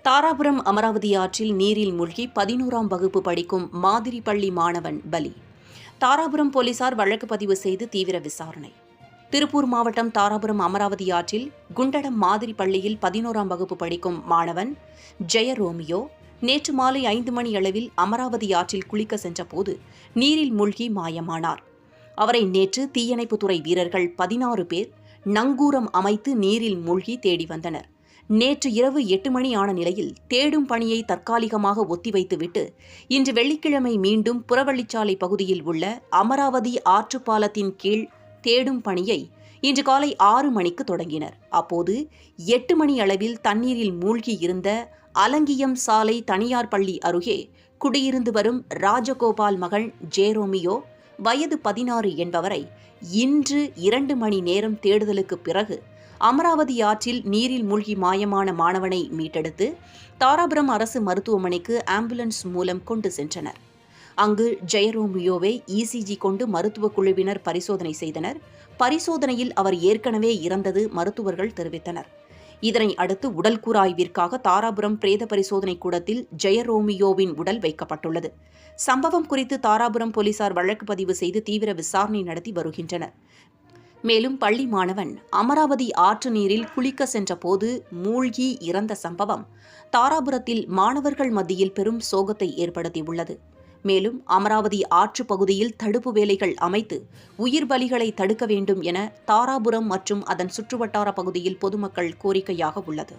தாராபுரம் அமராவதி ஆற்றில் நீரில் மூழ்கி 11ஆம் வகுப்பு படிக்கும் மாதிரி பள்ளி மாணவன் பலி. தாராபுரம் போலீசார் வழக்கு பதிவு செய்து தீவிர விசாரணை. திருப்பூர் மாவட்டம் தாராபுரம் அமராவதி ஆற்றில் குண்டடம் மாதிரி பள்ளியில் 11ஆம் வகுப்பு படிக்கும் மாணவன் ஜெயரோமியோ நேற்று மாலை 5 மணி அளவில் அமராவதி ஆற்றில் குளிக்க சென்றபோது நீரில் மூழ்கி மாயமானார். அவரை நேற்று தீயணைப்புத்துறை வீரர்கள் 16 பேர் நங்கூரம் அமைத்து நீரில் மூழ்கி தேடி வந்தனர். நேற்று இரவு 8 மணி ஆன நிலையில் தேடும் பணியை தற்காலிகமாக ஒத்திவைத்துவிட்டு இன்று வெள்ளிக்கிழமை மீண்டும் புறவழிச்சாலை பகுதியில் உள்ள அமராவதி ஆற்றுப்பாலத்தின் கீழ் தேடும் பணியை இன்று காலை 6 மணிக்கு தொடங்கினர். அப்போது 8 மணி அளவில் தண்ணீரில் மூழ்கி இருந்த அலங்கியம் சாலை தனியார் பள்ளி அருகே குடியிருந்து வரும் ராஜகோபால் மகன் ஜெயரோமியோ வயது 16 என்பவரை இன்று 2 மணி நேரம் தேடுதலுக்கு பிறகு அமராவதி ஆற்றில் நீரில் மூழ்கி மாயமான மாணவனை மீட்டெடுத்து தாராபுரம் அரசு மருத்துவமனைக்கு ஆம்புலன்ஸ் மூலம் கொண்டு சென்றனர். அங்கு ஜெயரோமியோவை இசிஜி கொண்டு மருத்துவக் குழுவினர் பரிசோதனை செய்தனர். பரிசோதனையில் அவர் ஏற்கனவே இறந்தது மருத்துவர்கள் தெரிவித்தனர். இதனை அடுத்து உடல் கூறாய்விற்காக தாராபுரம் பிரேத பரிசோதனை கூடத்தில் ஜெயரோமியோவின் உடல் வைக்கப்பட்டுள்ளது. சம்பவம் குறித்து தாராபுரம் போலீசார் வழக்கு பதிவு செய்து தீவிர விசாரணை நடத்தி வருகின்றனர். மேலும் பள்ளி மாணவன் அமராவதி ஆற்று நீரில் குளிக்க சென்றபோது மூழ்கி இறந்த சம்பவம் தாராபுரத்தில் மாணவர்கள் மத்தியில் பெரும் சோகத்தை ஏற்படுத்தியுள்ளது. மேலும் அமராவதி ஆற்று பகுதியில் தடுப்பு வேலைகள் அமைத்து உயிர் பலிகளை தடுக்க வேண்டும் என தாராபுரம் மற்றும் அதன் சுற்றுவட்டார பகுதியில் பொதுமக்கள் கோரிக்கையாக உள்ளது.